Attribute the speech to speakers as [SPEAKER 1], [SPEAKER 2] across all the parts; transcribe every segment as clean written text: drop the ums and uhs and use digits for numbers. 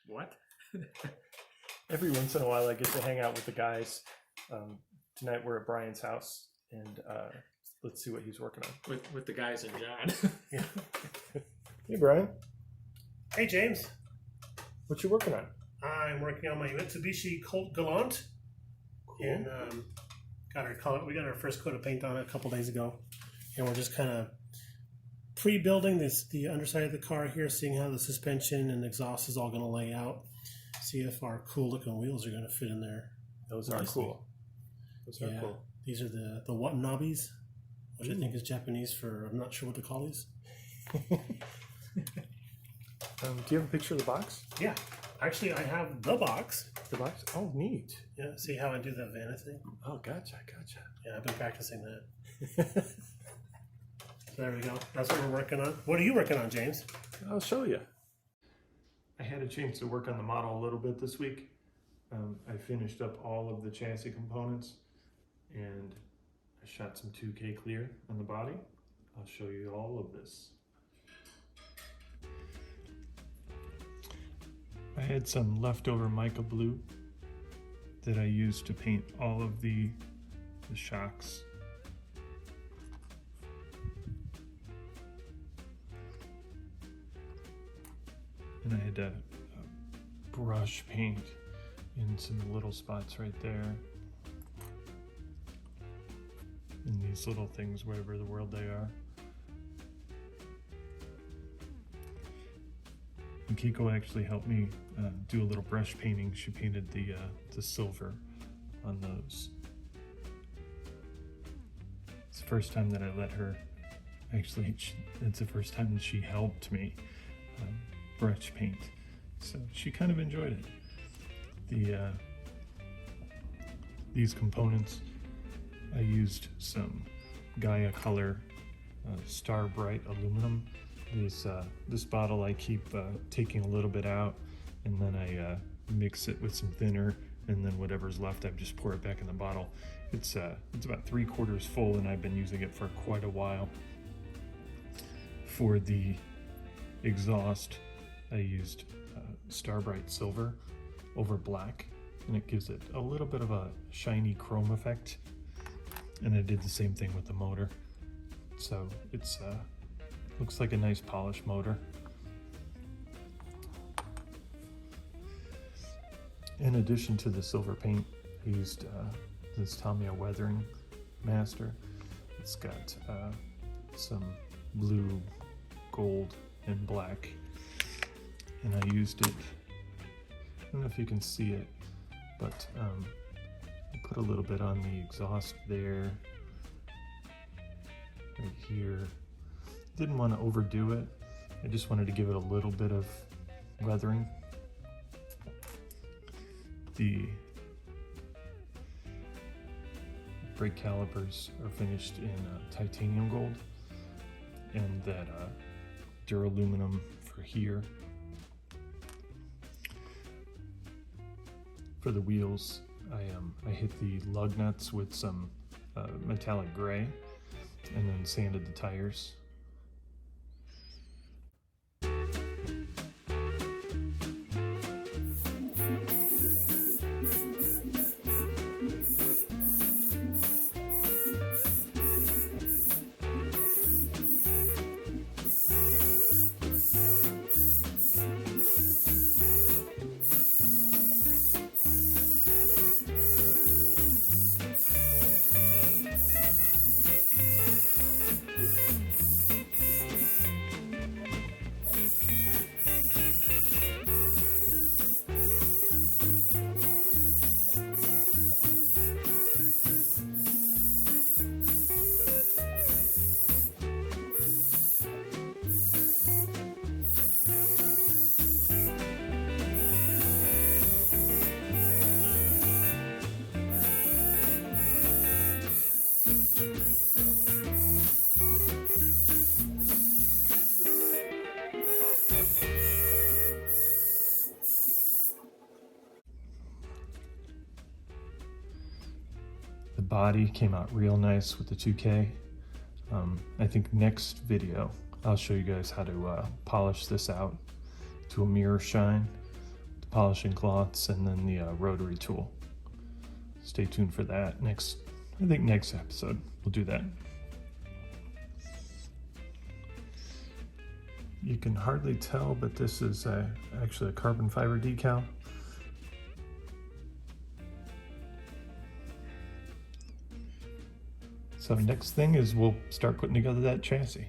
[SPEAKER 1] What?
[SPEAKER 2] Every once in a while I get to hang out with the guys. Tonight we're at Brian's house, and let's see what he's working on.
[SPEAKER 1] With the guys and John.
[SPEAKER 2] Yeah. Hey, Brian.
[SPEAKER 3] Hey, James.
[SPEAKER 2] What you working on?
[SPEAKER 3] I'm working on my Mitsubishi Colt Galant.
[SPEAKER 2] Cool.
[SPEAKER 3] And we got our first coat of paint on it a couple days ago. And we're just kind of pre-building the underside of the car here, seeing how the suspension and exhaust is all going to lay out. See if our cool looking wheels are going to fit in there.
[SPEAKER 2] Those are cool. Those are cool.
[SPEAKER 3] These are the Watanabes, which I think is Japanese for, I'm not sure what to call these.
[SPEAKER 2] Do you have a picture of the box?
[SPEAKER 3] Yeah. Actually, I have the box.
[SPEAKER 2] The box? Oh, neat.
[SPEAKER 3] Yeah, see how I do that Vanna thing?
[SPEAKER 2] Oh, gotcha.
[SPEAKER 3] Yeah, I've been practicing that. So there we go. That's what we're working on. What are you working on, James?
[SPEAKER 2] I'll show you. I had a chance to work on the model a little bit this week. I finished up all of the chassis components, and I shot some 2K clear on the body. I'll show you all of this. I had some leftover mica blue that I used to paint all of the shocks. And I had to brush paint in some little spots right there. In these little things, wherever the world they are. And Kiko actually helped me do a little brush painting. She painted the silver on those. It's the first time that I let her, actually, it's the first time that she helped me brush paint. So she kind of enjoyed it. These components, I used some Gaia Color Star Bright aluminum. This bottle I keep taking a little bit out, and then I mix it with some thinner, and then whatever's left I just pour it back in the bottle. It's about 3/4 full, and I've been using it for quite a while. For the exhaust, I used Star Bright Silver over black, and it gives it a little bit of a shiny chrome effect. And I did the same thing with the motor. So it's looks like a nice polished motor. In addition to the silver paint, I used this Tamiya Weathering Master. It's got some blue, gold, and black. And I used it, I don't know if you can see it, but I put a little bit on the exhaust there, right here. Didn't want to overdo it. I just wanted to give it a little bit of weathering. The brake calipers are finished in titanium gold, and that duraluminum for here. For the wheels, I hit the lug nuts with some metallic gray, and then sanded the tires. The body came out real nice with the 2K. I think next video I'll show you guys how to polish this out to a mirror shine, polishing cloths, and then the rotary tool. Stay tuned for that. I think next episode we'll do that. You can hardly tell, but this is actually a carbon fiber decal. So next thing is we'll start putting together that chassis.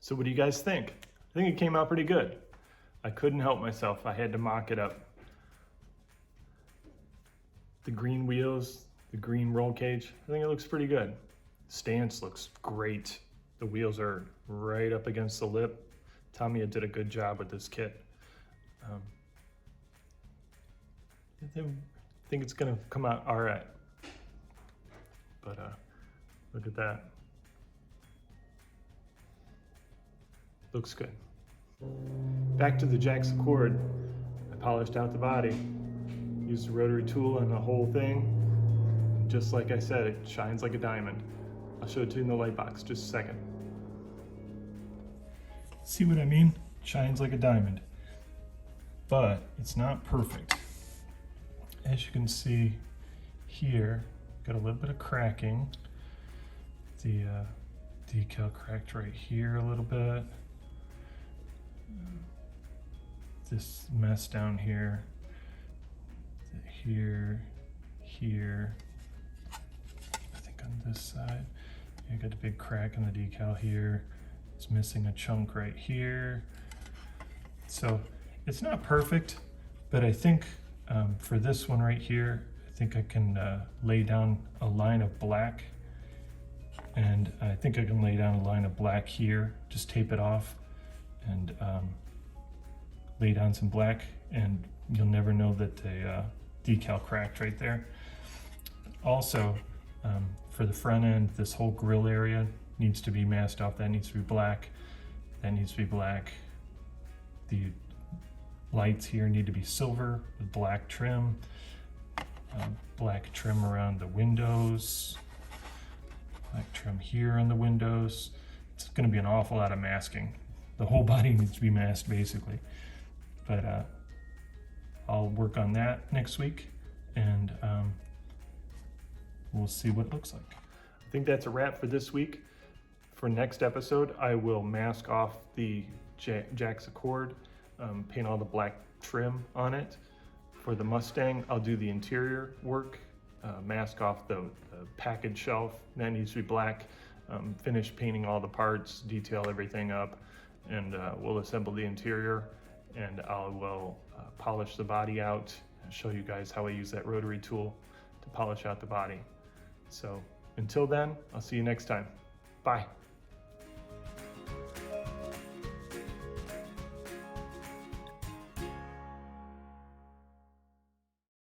[SPEAKER 2] So what do you guys think? I think it came out pretty good. I couldn't help myself. I had to mock it up. The green wheels, the green roll cage, I think it looks pretty good. Stance looks great. The wheels are right up against the lip. Tamiya did a good job with this kit. I think it's gonna come out all right. But look at that. Looks good. Back to the JACCS Accord. I polished out the body, used a rotary tool on the whole thing. Just like I said, it shines like a diamond. I'll show it to you in the light box, just a second. See what I mean? Shines like a diamond. But it's not perfect. As you can see here, got a little bit of cracking. The decal cracked right here a little bit. This mess down here, here. I think on this side, you got a big crack in the decal here. It's missing a chunk right here. So it's not perfect, but I think for this one right here, I think I can lay down a line of black And I think I can lay down a line of black here, just tape it off and lay down some black, and you'll never know that the decal cracked right there. Also, for the front end, this whole grill area needs to be masked off. That needs to be black. That needs to be black. The lights here need to be silver with black trim. Black trim around the windows. Black trim here on the windows. It's going to be an awful lot of masking. The whole body needs to be masked basically. But I'll work on that next week, and we'll see what it looks like. I think that's a wrap for this week. For next episode, I will mask off the JACCS Accord, paint all the black trim on it. For the Mustang, I'll do the interior work, mask off the package shelf. That needs to be black. Finish painting all the parts, detail everything up, and we'll assemble the interior, and I will polish the body out and show you guys how I use that rotary tool to polish out the body. So until then, I'll see you next time. Bye.